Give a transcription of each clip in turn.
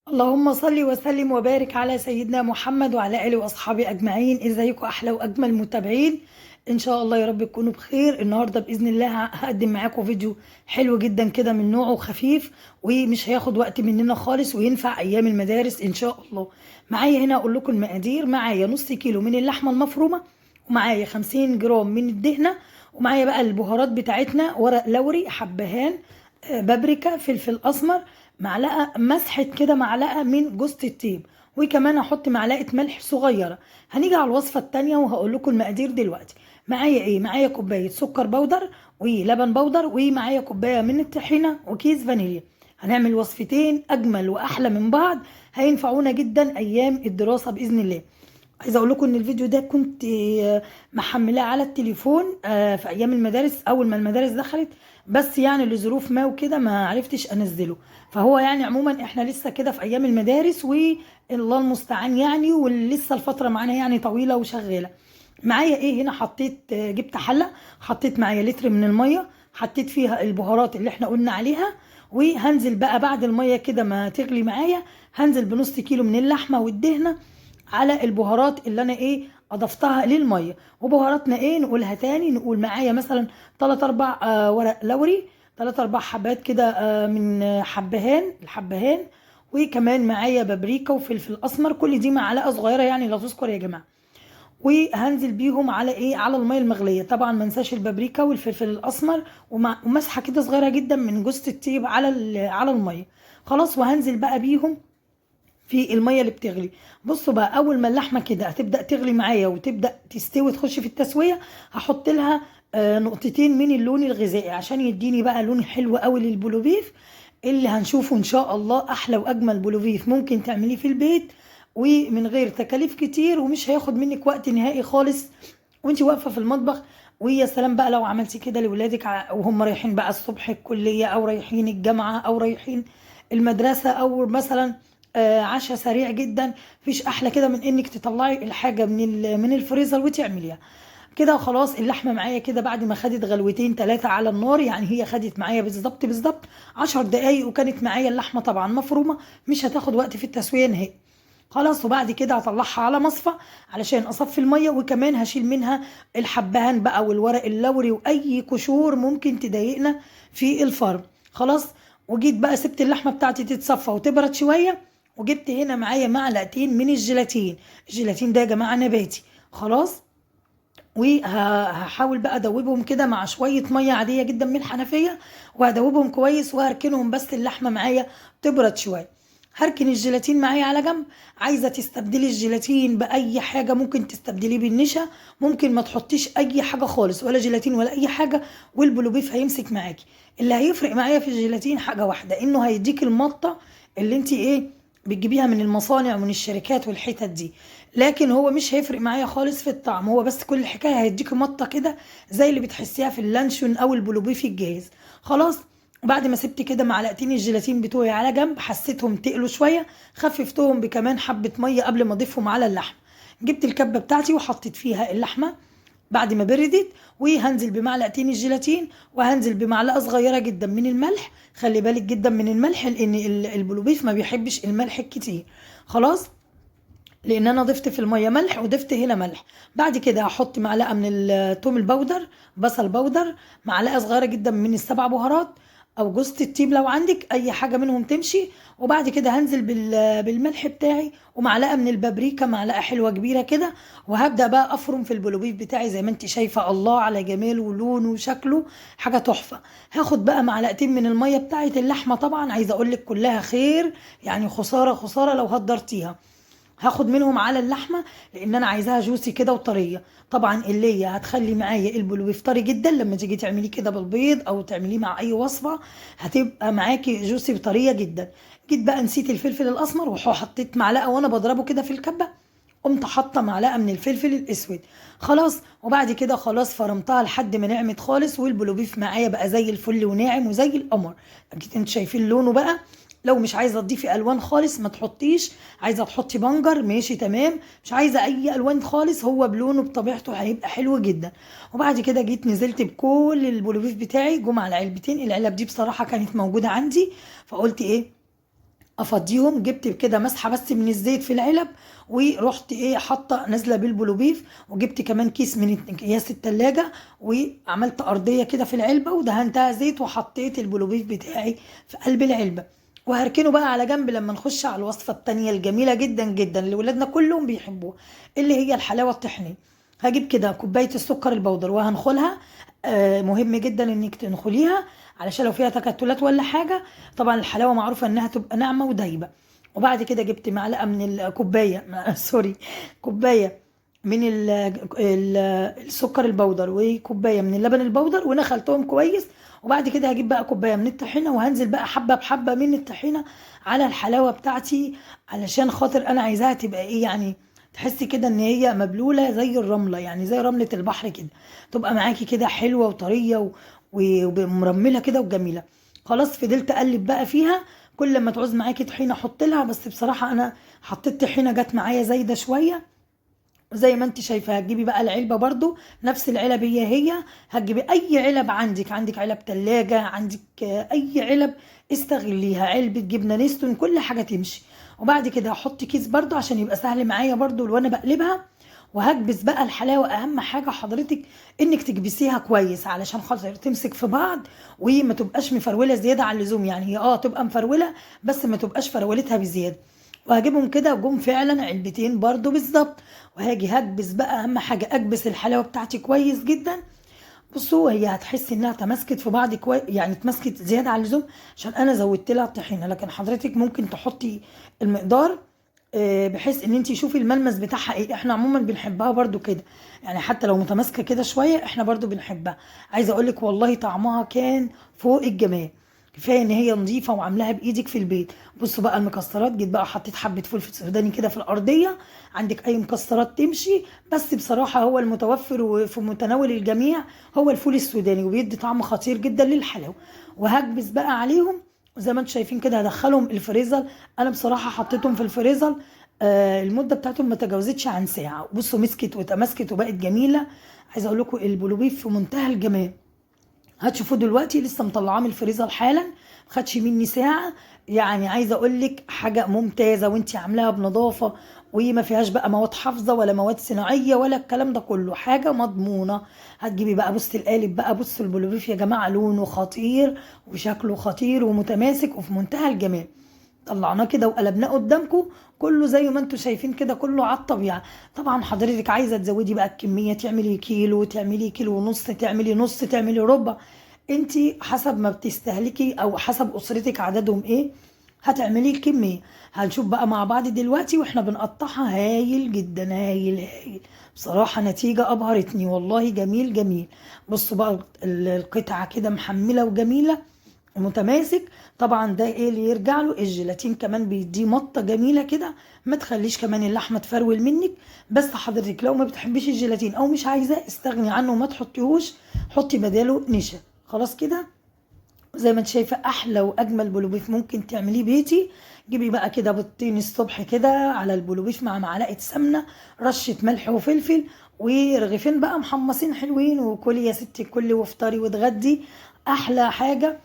اللهم صل وسلم وبارك على سيدنا محمد وعلى آله وأصحابه أجمعين. ازيكم أحلى وأجمل متابعين؟ إن شاء الله يا رب تكونوا بخير. النهاردة بإذن الله هقدم معاكم فيديو حلو جدا كده من نوعه خفيف ومش هياخد وقت مننا خالص وينفع أيام المدارس إن شاء الله. معايا هنا أقول لكم المقادير. معايا نص كيلو من اللحمة المفرومة، ومعايا 50 جرام من الدهنة، ومعايا بقى البهارات بتاعتنا: ورق لوري، حبهان، بابريكا، فلفل اسمر، معلقه مسحه كده، معلقه من جوز الطيب، وكمان هحط معلقه ملح صغيره. هنيجي على الوصفه التانية وهقول لكم المقادير دلوقتي. معايا ايه؟ معايا كوبايه سكر بودر ولبن بودر، ومعايا كوبايه من الطحينه وكيس فانيليا. هنعمل وصفتين اجمل واحلى من بعض، هينفعونا جدا ايام الدراسه باذن الله. عايزه اقول لكم ان الفيديو ده كنت محملاه على التليفون في ايام المدارس اول ما المدارس دخلت، بس يعني لظروف ما وكده ما عرفتش انزله. فهو يعني عموما احنا لسه كده في ايام المدارس والله المستعان يعني، ولسه الفتره معانا يعني طويله وشغاله. معايا ايه هنا؟ حطيت جبت حله، حطيت معايا لتر من الميه، حطيت فيها البهارات اللي احنا قلنا عليها، وهنزل بقى بعد الميه كده ما تغلي معايا، هنزل بنص كيلو من اللحمه والدهنه على البهارات اللي انا ايه اضفتها للميه. وبهاراتنا ايه نقولها تاني؟ نقول معايا مثلا 3 4 ورق لوري، 3 4 حبات كده من الحبهان، وكمان معايا بابريكا وفلفل اسمر، كل دي معلقه صغيره يعني لا تذكر يا جماعه. وهنزل بيهم على ايه؟ على الميه المغليه. طبعا ما انساش البابريكا والفلفل الاسمر، ومسحه كده صغيره جدا من جوز الطيب على على الميه. خلاص، وهنزل بقى بيهم في الميه اللي بتغلي. بصوا بقى، اول ما اللحمه كده هتبدا تغلي معايا وتبدا تستوي تخش في التسويه، هحط لها نقطتين من اللون الغذائي عشان يديني بقى لون حلو قوي للبلوبيف، اللي هنشوفه ان شاء الله احلى واجمل بلوبيف ممكن تعمليه في البيت ومن غير تكاليف كتير، ومش هياخد منك وقت نهائي خالص وانت واقفه في المطبخ. ويا سلام بقى لو عملتي كده لاولادك وهم رايحين بقى الصبح الكليه او رايحين الجامعه او رايحين المدرسه، او مثلا عشاء سريع جدا. مفيش احلى كده من انك تطلعي الحاجه من الفريزر وتعمليها كده. وخلاص اللحمه معايا كده بعد ما خدت غلوتين ثلاثه على النار، يعني هي خدت معايا بالظبط بالظبط 10 دقايق، وكانت معايا اللحمه طبعا مفرومه، مش هتاخد وقت في التسويه نهائي. خلاص، وبعد كده هطلعها على مصفى علشان اصفي الميه، وكمان هشيل منها الحبهان بقى والورق اللوري واي قشور ممكن تضايقنا في الفرن. خلاص، وجيت بقى سبت اللحمه بتاعتي تتصفى وتبرد شويه، وجبت هنا معايا معلقتين من الجيلاتين. الجيلاتين ده يا جماعه نباتي. خلاص، وهحاول بقى ادوبهم كده مع شويه ميه عاديه جدا من الحنفيه، وهدوبهم كويس وهركنهم بس اللحمه معايا تبرد شويه. هركن الجيلاتين معايا على جنب. عايزه تستبدلي الجيلاتين باي حاجه ممكن تستبدليه بالنشا، ممكن ما تحطيش اي حاجه خالص، ولا جيلاتين ولا اي حاجه، والبلوبيف هيمسك معاكي. اللي هيفرق معايا في الجيلاتين حاجه واحده، انه هيديك المطه اللي انت ايه بتجيبيها من المصانع ومن الشركات والحتت دي. لكن هو مش هيفرق معايا خالص في الطعم، هو بس كل الحكايه هيديكي مطه كده زي اللي بتحسيها في اللانشون او البلوبيف الجاهز. خلاص، وبعد ما سبت كده معلقتين الجيلاتين بتوعي على جنب، حسيتهم تقلوا شويه، خففتهم بكمان حبه ميه قبل ما اضيفهم على اللحم. جبت الكبه بتاعتي وحطيت فيها اللحمه بعد ما بردت، وهنزل بمعلقتين الجيلاتين، وهنزل بمعلقه صغيره جدا من الملح. خلي بالك جدا من الملح لان البلوبيف ما بيحبش الملح الكتير. خلاص، لان انا ضفت في الميه ملح وضفت هنا ملح. بعد كده هحط معلقه من الثوم البودر، بصل بودر، معلقه صغيره جدا من السبع بهارات او جوزة الطيب لو عندك اي حاجه منهم تمشي. وبعد كده هنزل بالملح بتاعي، ومعلقه من البابريكا، معلقه حلوه كبيره كده. وهبدا بقى افرم في البلوبيف بتاعي زي ما انت شايفه، الله على جماله ولونه وشكله، حاجه تحفه. هاخد بقى معلقتين من الميه بتاعه اللحمه، طبعا عايزه اقول لك كلها خير، يعني خساره خساره لو هدرتيها. هاخد منهم على اللحمه لان انا عايزاها جوسي كده وطريه. طبعا اللي هي هتخلي معايا البلوبيف طري جدا لما تيجي تعمليه كده بالبيض او تعمليه مع اي وصفه، هتبقى معاكي جوسي وطريه جدا. جيت بقى نسيت الفلفل الاسمر وحطيت معلقه وانا بضربه كده في الكبه، قمت حاطه معلقه من الفلفل الاسود. خلاص، وبعد كده خلاص فرمتها لحد ما نعمت خالص، والبلوبيف معايا بقى زي الفل وناعم وزي القمر. اكيد انتوا شايفين لونه بقى. لو مش عايزه تضيفي الوان خالص ما تحطيش، عايزه تحطي بنجر ماشي تمام، مش عايزه اي الوان خالص، هو بلونه بطبيعته هيبقى حلو جدا. وبعد كده جيت نزلت بكل البلوبيف بتاعي جم على علبتين. العلب دي بصراحه كانت موجوده عندي، فقلت ايه افضيهم. جبت كده مسحه بس من الزيت في العلب، ورحت ايه حاطه نازله بالبلوبيف، وجبت كمان كيس من اكياس التلاجة، وعملت ارضيه كده في العلبه ودهنتها زيت، وحطيت البلوبيف بتاعي في قلب العلبه. وهركنه بقى على جنب لما نخش على الوصفه التانية الجميله جدا جدا اللي ولادنا كلهم بيحبوها، اللي هي الحلاوه الطحينيه. هجيب كده كوبايه السكر البودر وهنخلها. مهم جدا انك تنخليها علشان لو فيها تكتلات ولا حاجه. طبعا الحلاوه معروفه انها تبقى ناعمه ودايبه. وبعد كده جبت معلقه من الكوبايه سوري، كوبايه من السكر البودر، وكوبايه من اللبن البودر، ونخلتهم كويس. وبعد كده هجيب بقى كوبايه من الطحينه، وهنزل بقى حبه بحبه من الطحينه على الحلاوه بتاعتي، علشان خاطر انا عايزاها تبقى ايه يعني، تحسي كده ان هي مبلوله زي الرمله، يعني زي رمله البحر كده، تبقى معاكي كده حلوه وطريه ومرمله كده وجميله. خلاص فضلت اقلب بقى فيها. كل ما تعوز معاكي طحينه حط لها، بس بصراحه انا حطيت طحينه جت معايا زايده شويه. زي ما انت شايفه هتجيبي بقى العلبه برضو نفس العلب هي. هتجيبي اي علب عندك علب تلاجة، عندك اي علب استغليها، علبه جبنه نستون، كل حاجه تمشي. وبعد كده هحط كيس برضو عشان يبقى سهل معايا برضو وانا بقلبها. وهكبس بقى الحلاوه. اهم حاجه حضرتك انك تكبسيها كويس علشان خاطر تمسك في بعض، وما تبقاش مفروله زياده عن اللزوم. يعني هي تبقى مفروله بس ما تبقاش فرولتها بزياده. وهجيبهم كده وجم فعلا علبتين برضو بالظبط. وهاجي هكبس بقى، اهم حاجه اكبس الحلاوه بتاعتي كويس جدا. بصوا هي هتحسي انها تماسكت في بعض يعني اتمسكت زياده عن اللزوم عشان انا زودت لها الطحينه. لكن حضرتك ممكن تحطي المقدار بحيث ان انت شوفي الملمس بتاعها ايه. احنا عموما بنحبها برضو كده، يعني حتى لو متماسكه كده شويه احنا برضو بنحبها. عايزه اقول لك والله طعمها كان فوق الجمال. كفايه ان هي نظيفه وعاملاها بايدك في البيت. بصوا بقى المكسرات، جيت بقى حطيت حبه فلفل سوداني كده في الارضيه. عندك اي مكسرات تمشي، بس بصراحه هو المتوفر وفي متناول الجميع هو الفول السوداني، وبيدي طعم خطير جدا للحلاوه. وهكبس بقى عليهم. وزي ما انتم شايفين كده هدخلهم الفريزر. انا بصراحه حطيتهم في الفريزر المده بتاعتهم ما تجاوزتش عن ساعه. بصوا مسكت وتماسكت وبقت جميله. عايزه اقول لكم البلوبيف في منتهى الجمال. هتشوفوه دلوقتي لسه مطلعاه من الفريزر حالا، خدش مني ساعه. يعني عايزه اقول لك حاجه ممتازه، وانتي عاملاها بنظافه، وما فيهاش بقى مواد حافظه ولا مواد صناعيه ولا الكلام ده كله، حاجه مضمونه. هتجيبي بقى بص القالب بقى، بص البلوبيف يا جماعه لونه خطير وشكله خطير ومتماسك وفي منتهى الجمال. طلعناه كده وقلبناه قدامكم، كله زي ما انتم شايفين كده، كله على الطبيعه. طبعا حضرتك عايزه تزودي بقى الكميه، تعملي كيلو، تعملي كيلو ونص، تعملي نص، تعملي ربع. انت حسب ما بتستهلكي او حسب اسرتك عددهم ايه هتعملي الكميه. هنشوف بقى مع بعض دلوقتي واحنا بنقطعها. هايل جدا، هايل هايل. بصراحه نتيجه ابهرتني والله، جميل جميل. بصوا بقى القطعه كده محمله وجميله متماسك. طبعا ده ايه اللي يرجع له؟ الجيلاتين كمان بيديه مطه جميله كده، ما تخليش كمان اللحمه تفرول منك. بس حضرتك لو ما بتحبيش الجيلاتين او مش عايزاه استغني عنه وما تحطيهوش، حطي بداله نشا. خلاص كده. زي ما انت شايفه احلى واجمل بلوبيف ممكن تعمليه بيتي. جيبي بقى كده بيضتين الصبح كده على البلوبيف مع معلقه سمنه، رشه ملح وفلفل، ورغيفين بقى محمصين حلوين، وكلي يا ستي كلي وافطري واتغدي. احلى حاجه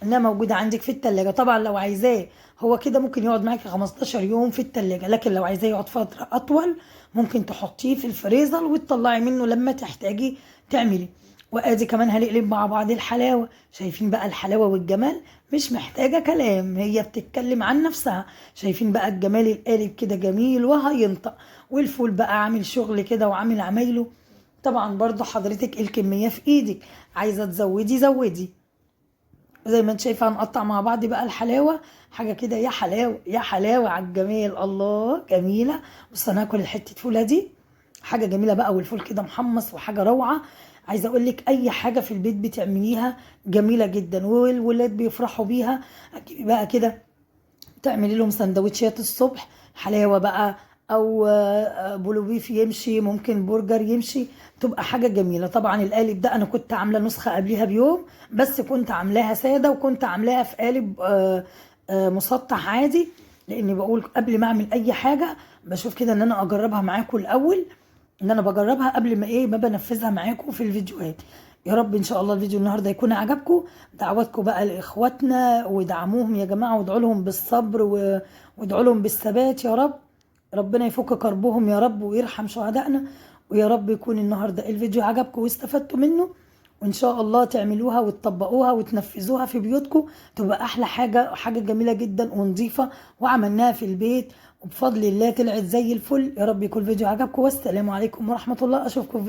انها موجوده عندك في التلاجة. طبعا لو عايزاه هو كده ممكن يقعد معاكي 15 يوم في التلاجة، لكن لو عايزاه يقعد فتره اطول ممكن تحطيه في الفريزر وتطلعي منه لما تحتاجي تعملي. وادي كمان هنقلب مع بعض الحلاوه. شايفين بقى الحلاوه والجمال؟ مش محتاجه كلام، هي بتتكلم عن نفسها. شايفين بقى الجمال؟ القالب كده جميل وهينطق، والفول بقى عامل شغل كده وعامل عمايله. طبعا برضو حضرتك الكميه في ايدك، عايزه تزودي زودي. زي ما انت شايفه هنقطع مع بعض بقى الحلاوه. حاجه كده يا حلاوه يا حلاوه على الجمال، الله جميله. بص انا هاكل حته فوله دي، حاجه جميله بقى، والفول كده محمص وحاجه روعه. عايزه اقول لك اي حاجه في البيت بتعمليها جميله جدا والولاد بيفرحوا بيها. هتجيبي بقى كده تعملي لهم سندوتشات الصبح، حلاوه بقى او بلوبيف يمشي، ممكن برجر يمشي، تبقى حاجه جميله. طبعا القالب ده انا كنت عامله نسخه قبليها بيوم، بس كنت عاملاها ساده وكنت عاملاها في قالب مسطح عادي، لاني بقول قبل ما اعمل اي حاجه بشوف كده ان انا اجربها معاكم الاول، ان انا بجربها قبل ما ايه ما بنفذها معاكم في الفيديوهات. يا رب ان شاء الله الفيديو النهارده يكون عجبكم. دعواتكم بقى لاخواتنا، ودعموهم يا جماعه، وادعوا لهم بالصبر وادعوا لهم بالثبات يا رب. ربنا يفك كربهم يا رب ويرحم شهدائنا. ويا رب يكون النهارده الفيديو عجبكم واستفدتوا منه، وان شاء الله تعملوها وتطبقوها وتنفذوها في بيوتكم، تبقى احلى حاجه، حاجه جميله جدا ونظيفه، وعملناها في البيت وبفضل الله طلعت زي الفل. يا رب يكون الفيديو عجبكم، والسلام عليكم ورحمه الله. اشوفكم في